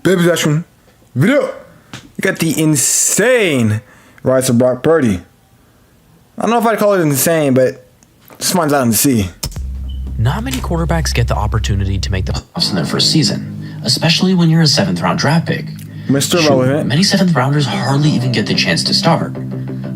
Baby possession. Video. You got the insane rise of Brock Purdy. I don't know if I'd call it insane, but just finds out and see. Not many quarterbacks get the opportunity to make the playoffs in their first season, especially when you're a 7th round draft pick. Mr. Relevant. Many 7th rounders hardly even get the chance to start.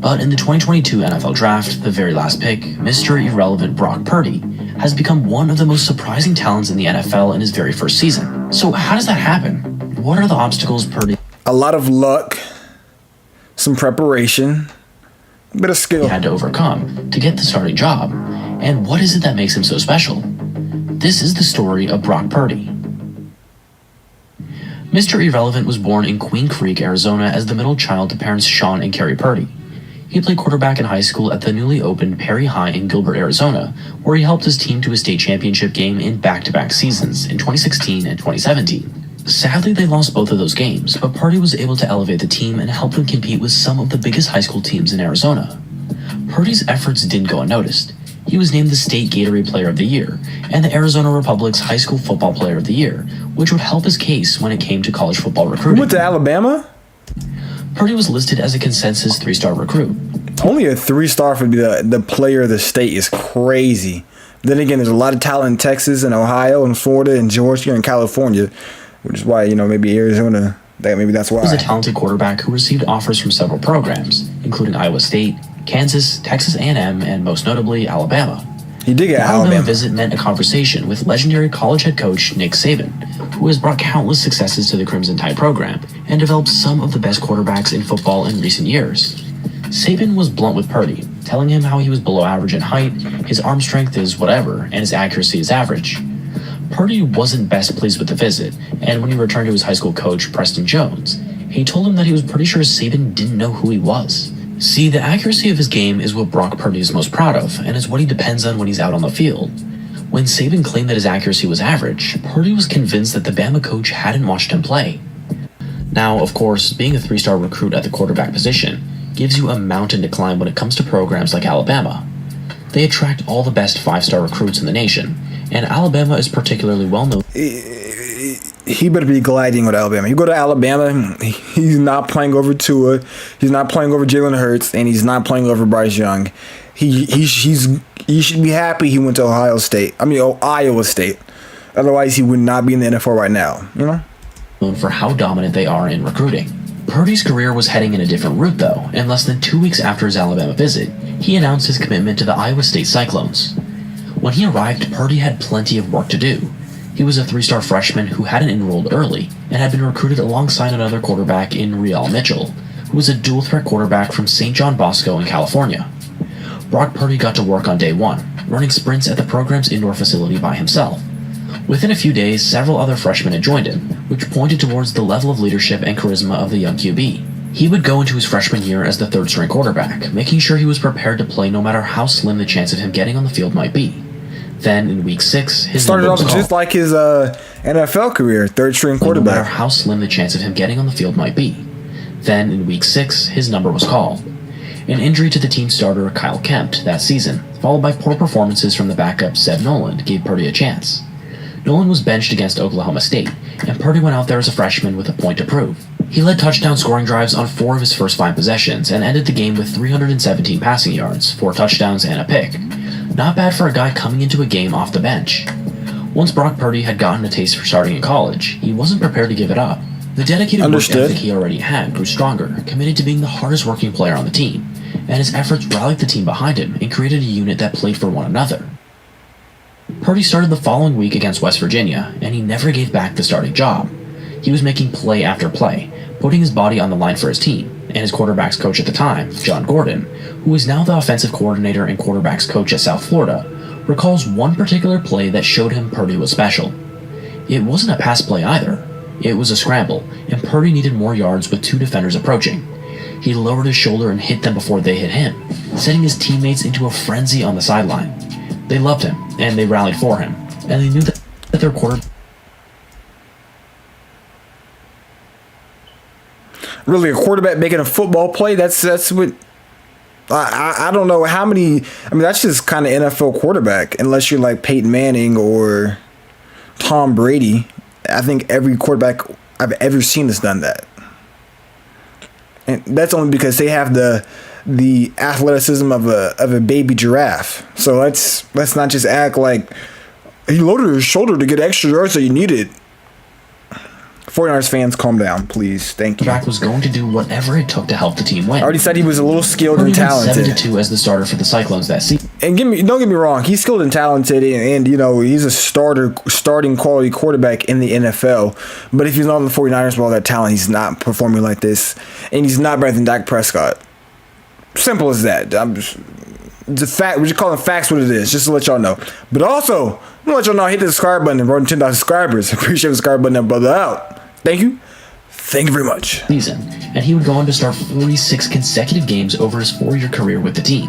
But in the 2022 NFL Draft, the very last pick, Mr. Irrelevant Brock Purdy has become one of the most surprising talents in the NFL in his very first season. So how does that happen? What are the obstacles Purdy A lot of luck, some preparation, a bit of skill had to overcome to get the starting job? And what is it that makes him so special? This is the story of Brock Purdy. Mr. Irrelevant was born in Queen Creek, Arizona as the middle child to parents Sean and Carrie Purdy. He played quarterback in high school at the newly opened Perry High in Gilbert, Arizona, where he helped his team to a state championship game in back-to-back seasons in 2016 and 2017. Sadly, they lost both of those games, but Purdy was able to elevate the team and help them compete with some of the biggest high school teams in Arizona. Purdy's efforts didn't go unnoticed. He was named the State Gatorade Player of the Year and the Arizona Republic's High School Football Player of the Year, which would help his case when it came to college football recruiting. He went to Alabama? Purdy was listed as a consensus 3-star recruit. Only a 3-star for the player of the state is crazy. Then again, there's a lot of talent in Texas and Ohio and Florida and Georgia and California, which is why, maybe Arizona, maybe that's why. He was a talented quarterback who received offers from several programs, including Iowa State, Kansas, Texas A&M, and most notably, Alabama. He did get The Alabama visit meant a conversation with legendary college head coach Nick Saban, who has brought countless successes to the Crimson Tide program and developed some of the best quarterbacks in football in recent years. Saban was blunt with Purdy, telling him how he was below average in height, his arm strength is whatever, and his accuracy is average. Purdy wasn't best pleased with the visit, and when he returned to his high school coach, Preston Jones, he told him that he was pretty sure Saban didn't know who he was. See, the accuracy of his game is what Brock Purdy is most proud of, and is what he depends on when he's out on the field. When Saban claimed that his accuracy was average, Purdy was convinced that the Bama coach hadn't watched him play. Now, of course, being a 3-star recruit at the quarterback position gives you a mountain to climb when it comes to programs like Alabama. They attract all the best 5-star recruits in the nation, and Alabama is particularly well known. He better be gliding with Alabama. You go to Alabama, he's not playing over Tua, he's not playing over Jalen Hurts, and he's not playing over Bryce Young. He should be happy he went to Iowa State. Otherwise, he would not be in the NFL right now. Known for how dominant they are in recruiting. Purdy's career was heading in a different route, though, and less than 2 weeks after his Alabama visit, he announced his commitment to the Iowa State Cyclones. When he arrived, Purdy had plenty of work to do. He was a 3-star freshman who hadn't enrolled early and had been recruited alongside another quarterback in Real Mitchell, who was a dual-threat quarterback from St. John Bosco in California. Brock Purdy got to work on day one, running sprints at the program's indoor facility by himself. Within a few days, several other freshmen had joined him, which pointed towards the level of leadership and charisma of the young QB. He would go into his freshman year as the 3rd-string quarterback, making sure he was prepared to play no matter how slim the chance of him getting on the field might be. Then, in week 6, his started off just like his NFL career, 3rd-string quarterback. No matter how slim the chance of him getting on the field might be. Then, in week 6, his number was called. An injury to the team starter Kyle Kempt that season, followed by poor performances from the backup Seb Noland, gave Purdy a chance. Noland was benched against Oklahoma State, and Purdy went out there as a freshman with a point to prove. He led touchdown scoring drives on 4 of his first 5 possessions and ended the game with 317 passing yards, 4 touchdowns, and a pick. Not bad for a guy coming into a game off the bench. Once Brock Purdy had gotten a taste for starting in college, he wasn't prepared to give it up. The dedicated work ethic he already had grew stronger, committed to being the hardest working player on the team, and his efforts rallied the team behind him and created a unit that played for one another. Purdy started the following week against West Virginia, and he never gave back the starting job. He was making play after play, putting his body on the line for his team, and his quarterback's coach at the time, John Gordon, who is now the offensive coordinator and quarterback's coach at South Florida, recalls one particular play that showed him Purdy was special. It wasn't a pass play either. It was a scramble, and Purdy needed more yards with 2 defenders approaching. He lowered his shoulder and hit them before they hit him, sending his teammates into a frenzy on the sideline. They loved him, and they rallied for him, and they knew that their quarterback... Really, a quarterback making a football play? That's what... I don't know how many... that's just kind of NFL quarterback, unless you're like Peyton Manning or Tom Brady. I think every quarterback I've ever seen that's done that. And that's only because they have the athleticism of a baby giraffe. So let's not just act like he loaded his shoulder to get extra yards that you needed. 49ers fans, calm down, please. Thank you. Back was going to do whatever it took to help the team win. I already said he was a little skilled Purdy and went talented. 7-2 as the starter for the Cyclones that season. And don't get me wrong, he's skilled and talented, and he's a starting quality quarterback in the NFL. But if he's not on the 49ers with all that talent, he's not performing like this, and he's not better than Dak Prescott. Simple as that. It's a fact. We're just calling facts what it is, just to let y'all know. But also, I'm gonna let y'all know, hit the subscribe button and run 10,000 subscribers. Appreciate the subscribe button, brother. Out. Thank you. Thank you very much. Season, and he would go on to start 46 consecutive games over his 4-year career with the team.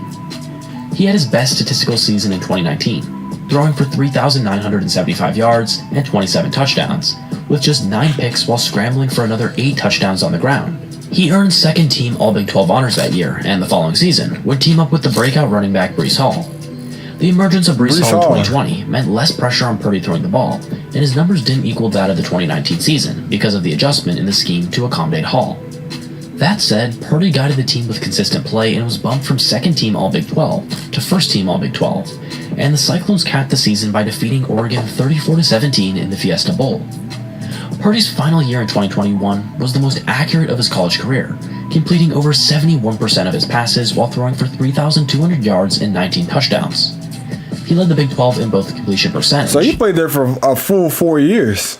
He had his best statistical season in 2019, throwing for 3,975 yards and 27 touchdowns, with just 9 picks while scrambling for another 8 touchdowns on the ground. He earned second-team All-Big 12 honors that year, and the following season would team up with the breakout running back Breece Hall. The emergence of Breece Hall in 2020 meant less pressure on Purdy throwing the ball, and his numbers didn't equal that of the 2019 season because of the adjustment in the scheme to accommodate Hall. That said, Purdy guided the team with consistent play and was bumped from second-team All-Big 12 to first-team All-Big 12, and the Cyclones capped the season by defeating Oregon 34-17 in the Fiesta Bowl. Purdy's final year in 2021 was the most accurate of his college career, completing over 71% of his passes while throwing for 3,200 yards and 19 touchdowns. He led the Big 12 in both completion percentage. So he played there for a full 4 years.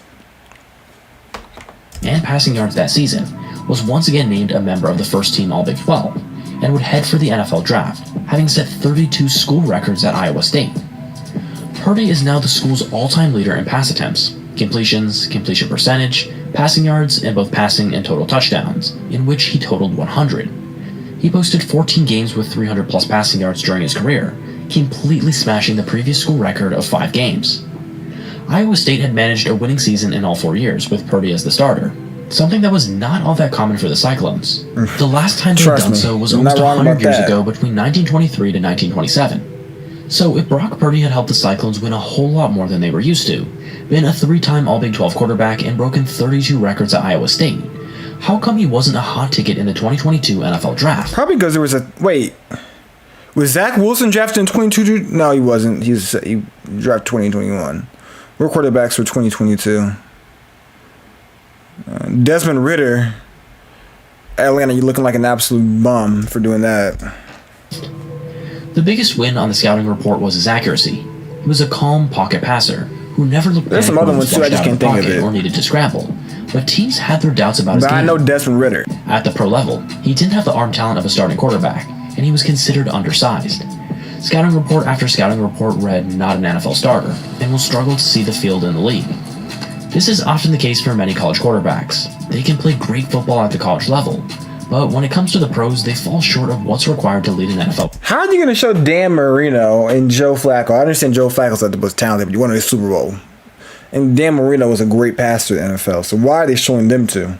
And passing yards that season, was once again named a member of the first-team All-Big 12, and would head for the NFL Draft, having set 32 school records at Iowa State. Purdy is now the school's all-time leader in pass attempts, completions, completion percentage, passing yards, and both passing and total touchdowns, in which he totaled 100. He posted 14 games with 300-plus passing yards during his career, completely smashing the previous school record of 5 games. Iowa State had managed a winning season in all 4 years, with Purdy as the starter, something that was not all that common for the Cyclones. The last time they had done so was almost 100 years ago, between 1923 to 1927. So if Brock Purdy had helped the Cyclones win a whole lot more than they were used to, been a 3-time All-Big 12 quarterback and broken 32 records at Iowa State, how come he wasn't a hot ticket in the 2022 NFL Draft? Probably because there was was Zach Wilson drafted in 22? No, he wasn't. He drafted 2021. We're quarterbacks for 2022. Desmond Ridder, Atlanta, you're looking like an absolute bum for doing that. The biggest win on the scouting report was his accuracy. He was a calm pocket passer who never looked There's some other ones too, I just can't think of it. Or needed to scramble. But teams had their doubts about his game. But I know Desmond Ridder. At the pro level, he didn't have the arm talent of a starting quarterback, and he was considered undersized. Scouting report after scouting report read not an NFL starter, and will struggle to see the field in the league. This is often the case for many college quarterbacks. They can play great football at the college level, but when it comes to the pros, they fall short of what's required to lead an NFL. How are you going to show Dan Marino and Joe Flacco? I understand Joe Flacco's not the most talented, but you won a Super Bowl. And Dan Marino was a great passer in the NFL, so why are they showing them two?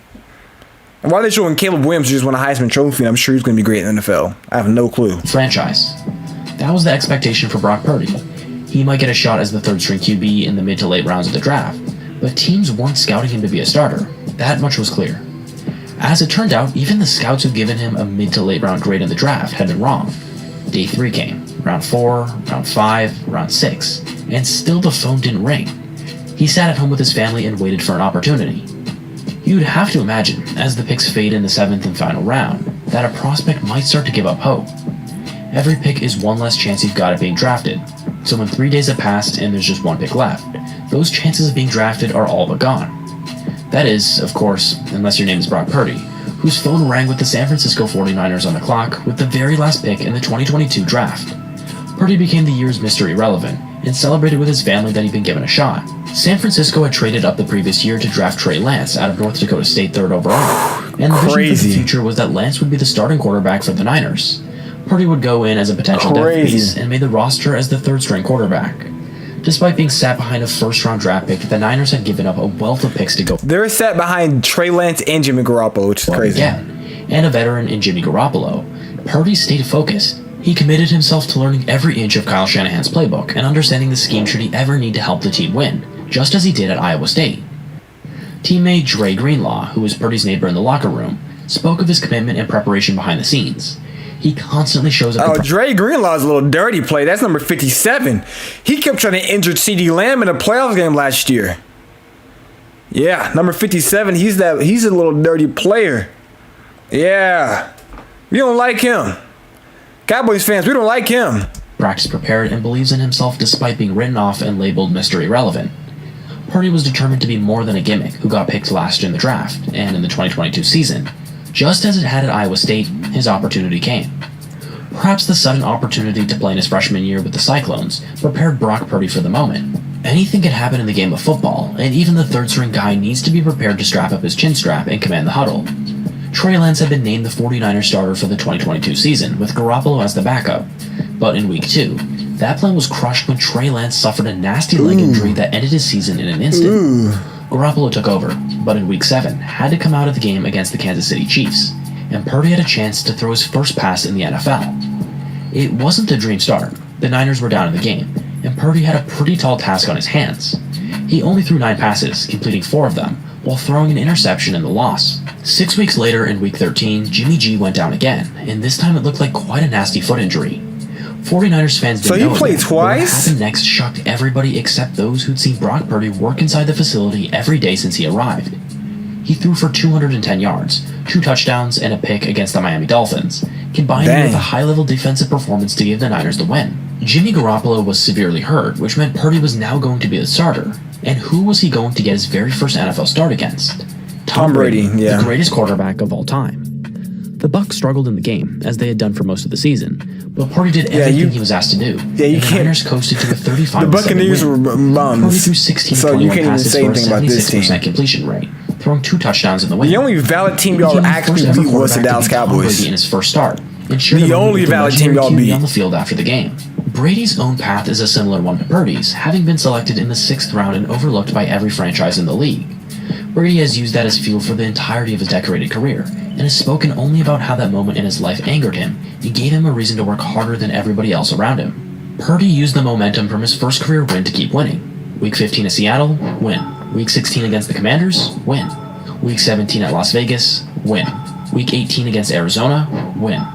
And why are they showing Caleb Williams, who just won a Heisman Trophy, and I'm sure he's going to be great in the NFL? I have no clue. Franchise. That was the expectation for Brock Purdy. He might get a shot as the third-string QB in the mid to late rounds of the draft, but teams weren't scouting him to be a starter. That much was clear. As it turned out, even the scouts who given him a mid to late round grade in the draft had been wrong. Day 3 came, round 4, round 5, round 6, and still the phone didn't ring. He sat at home with his family and waited for an opportunity. You'd have to imagine, as the picks fade in the 7th and final round, that a prospect might start to give up hope. Every pick is one less chance you've got of being drafted, so when 3 days have passed and there's just 1 pick left, those chances of being drafted are all but gone. That is, of course, unless your name is Brock Purdy, whose phone rang with the San Francisco 49ers on the clock with the very last pick in the 2022 draft. Purdy became the year's Mr. Irrelevant and celebrated with his family that he'd been given a shot. San Francisco had traded up the previous year to draft Trey Lance out of North Dakota State 3rd overall, and the vision for the future was that Lance would be the starting quarterback for the Niners. Purdy would go in as a potential depth piece and made the roster as the 3rd-string quarterback. Despite being sat behind a first-round draft pick, the Niners had given up a wealth of picks to go. They're sat behind Trey Lance and Jimmy Garoppolo, which is crazy. And a veteran in Jimmy Garoppolo. Purdy stayed focused. He committed himself to learning every inch of Kyle Shanahan's playbook and understanding the scheme should he ever need to help the team win, just as he did at Iowa State. Teammate Dre Greenlaw, who was Purdy's neighbor in the locker room, spoke of his commitment and preparation behind the scenes. He constantly shows up. Oh, Dre Greenlaw's a little dirty play. That's number 57. He kept trying to injure CeeDee Lamb in a playoff game last year. Yeah, number 57. He's a little dirty player. Yeah. We don't like him. Cowboys fans, we don't like him. Practice prepared and believes in himself despite being written off and labeled Mr. Irrelevant. Purdy was determined to be more than a gimmick who got picked last in the draft and in the 2022 season. Just as it had at Iowa State, his opportunity came. Perhaps the sudden opportunity to play in his freshman year with the Cyclones prepared Brock Purdy for the moment. Anything could happen in the game of football, and even the third-string guy needs to be prepared to strap up his chin strap and command the huddle. Trey Lance had been named the 49ers starter for the 2022 season, with Garoppolo as the backup. But in Week 2, that plan was crushed when Trey Lance suffered a nasty leg injury that ended his season in an instant. Garoppolo took over, but in Week 7, had to come out of the game against the Kansas City Chiefs, and Purdy had a chance to throw his first pass in the NFL. It wasn't a dream start. The Niners were down in the game, and Purdy had a pretty tall task on his hands. He only threw 9 passes, completing 4 of them, while throwing an interception in the loss. 6 weeks later, in Week 13, Jimmy G went down again, and this time it looked like quite a nasty foot injury. 49ers fans didn't know he played twice? What happened next shocked everybody except those who'd seen Brock Purdy work inside the facility every day since he arrived. He threw for 210 yards, 2 touchdowns, and a pick against the Miami Dolphins, combining with a high-level defensive performance to give the Niners the win. Jimmy Garoppolo was severely hurt, which meant Purdy was now going to be the starter. And who was he going to get his very first NFL start against? Tom Brady, the greatest quarterback of all time. The Bucs struggled in the game, as they had done for most of the season, but Purdy did everything he was asked to do. Yeah, you the can't. Niners coasted to a 35-7 The Buccaneers were bums. Purdy threw 16 so you can't even passes say for a anything about this team. 76% completion rate, throwing 2 touchdowns in the win. The only valid team y'all actually beat was the Dallas Cowboys. In his first start, the only valid team y'all beat on the field after the game. Brady's own path is a similar one to Purdy's, having been selected in the 6th round and overlooked by every franchise in the league. Brady has used that as fuel for the entirety of his decorated career, and has spoken only about how that moment in his life angered him and gave him a reason to work harder than everybody else around him. Purdy used the momentum from his first career win to keep winning. Week 15 at Seattle, win. Week 16 against the Commanders, win. Week 17 at Las Vegas, win. Week 18 against Arizona, win.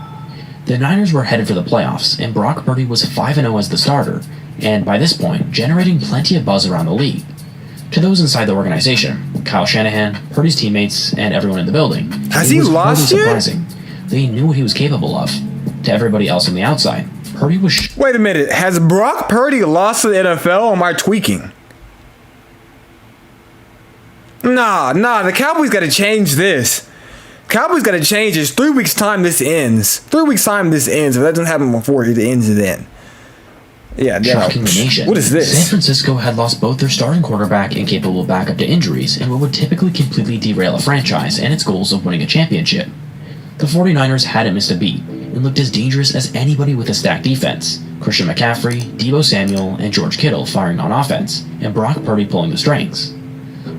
The Niners were headed for the playoffs, and Brock Purdy was 5-0 as the starter, and by this point, generating plenty of buzz around the league. To those inside the organization, Kyle Shanahan, Purdy's teammates, and everyone in the building, has he lost yet? Surprising. They knew what he was capable of. To everybody else on the outside, Purdy was. Wait a minute, has Brock Purdy lost to the NFL, or am I tweaking? Nah, the Cowboys got to change this. Cowboys got to change this. 3 weeks time this ends. 3 weeks time this ends. If that doesn't happen before, it ends then. Yeah, shocking the nation. What is this? San Francisco had lost both their starting quarterback and capable backup to injuries in what would typically completely derail a franchise and its goals of winning a championship. The 49ers hadn't missed a beat and looked as dangerous as anybody with a stacked defense. Christian McCaffrey, Deebo Samuel, and George Kittle firing on offense, and Brock Purdy pulling the strings.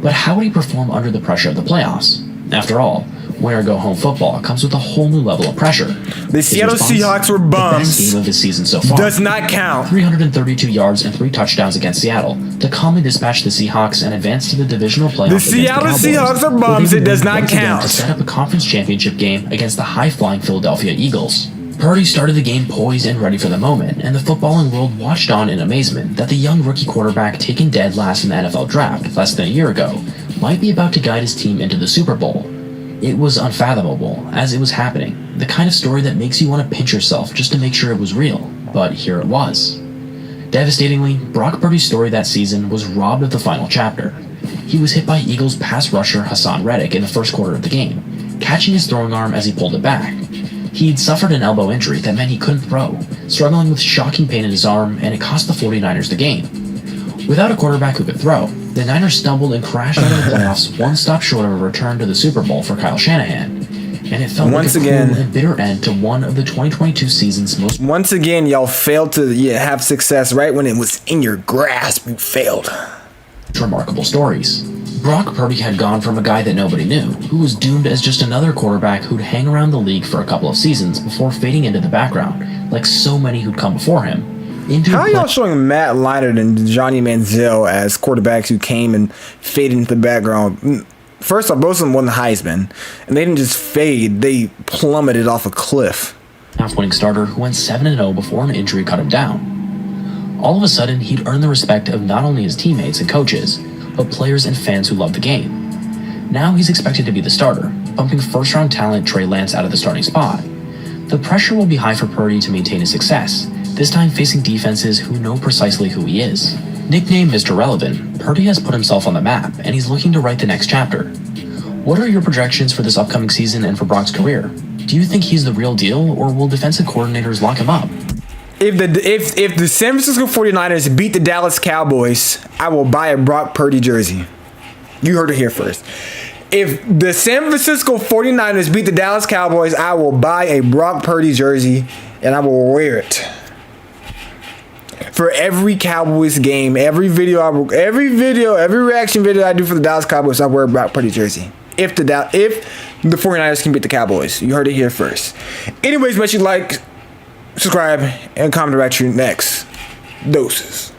But how would he perform under the pressure of the playoffs? After all, win-or-go-home football comes with a whole new level of pressure. The Seattle Seahawks were bums. The best game of his season so far. Does not count. 332 yards and 3 touchdowns against Seattle to calmly dispatch the Seahawks and advance to the divisional playoff. The Seattle Seahawks are bums. It does not count. To set up a conference championship game against the high-flying Philadelphia Eagles. Purdy started the game poised and ready for the moment, and the footballing world watched on in amazement that the young rookie quarterback taken dead last in the NFL draft less than a year ago might be about to guide his team into the Super Bowl. It was unfathomable as it was happening, the kind of story that makes you want to pinch yourself just to make sure it was real, but here it was. Devastatingly, Brock Purdy's story that season was robbed of the final chapter. He was hit by Eagles pass rusher Hassan Reddick in the first quarter of the game, catching his throwing arm as he pulled it back. He'd suffered an elbow injury that meant he couldn't throw, struggling with shocking pain in his arm, and it cost the 49ers the game. Without a quarterback who could throw, the Niners stumbled and crashed out of the playoffs one stop short of a return to the Super Bowl for Kyle Shanahan. And it felt like a cruel and bitter end to one of the 2022 season's most... Once again, y'all failed to have success right when it was in your grasp. You failed. ...remarkable stories. Brock Purdy had gone from a guy that nobody knew, who was doomed as just another quarterback who'd hang around the league for a couple of seasons before fading into the background, like so many who'd come before him. How are y'all showing Matt Leinart and Johnny Manziel as quarterbacks who came and faded into the background? First off, both of them won the Heisman, and they didn't just fade; they plummeted off a cliff. Half-winning starter who went 7-0 before an injury cut him down. All of a sudden, he'd earned the respect of not only his teammates and coaches, but players and fans who love the game. Now he's expected to be the starter, bumping first-round talent Trey Lance out of the starting spot. The pressure will be high for Purdy to maintain his success, this time facing defenses who know precisely who he is. Nicknamed Mr. Relevant, Purdy has put himself on the map, and he's looking to write the next chapter. What are your projections for this upcoming season and for Brock's career? Do you think he's the real deal, or will defensive coordinators lock him up? If the San Francisco 49ers beat the Dallas Cowboys, I will buy a Brock Purdy jersey. You heard it here first. If the San Francisco 49ers beat the Dallas Cowboys, I will buy a Brock Purdy jersey and I will wear it. For every Cowboys game, every reaction video I do for the Dallas Cowboys, I wear a Brock Purdy jersey. If the 49ers can beat the Cowboys. You heard it here first. Anyways, make sure you like, subscribe, and comment about your next doses.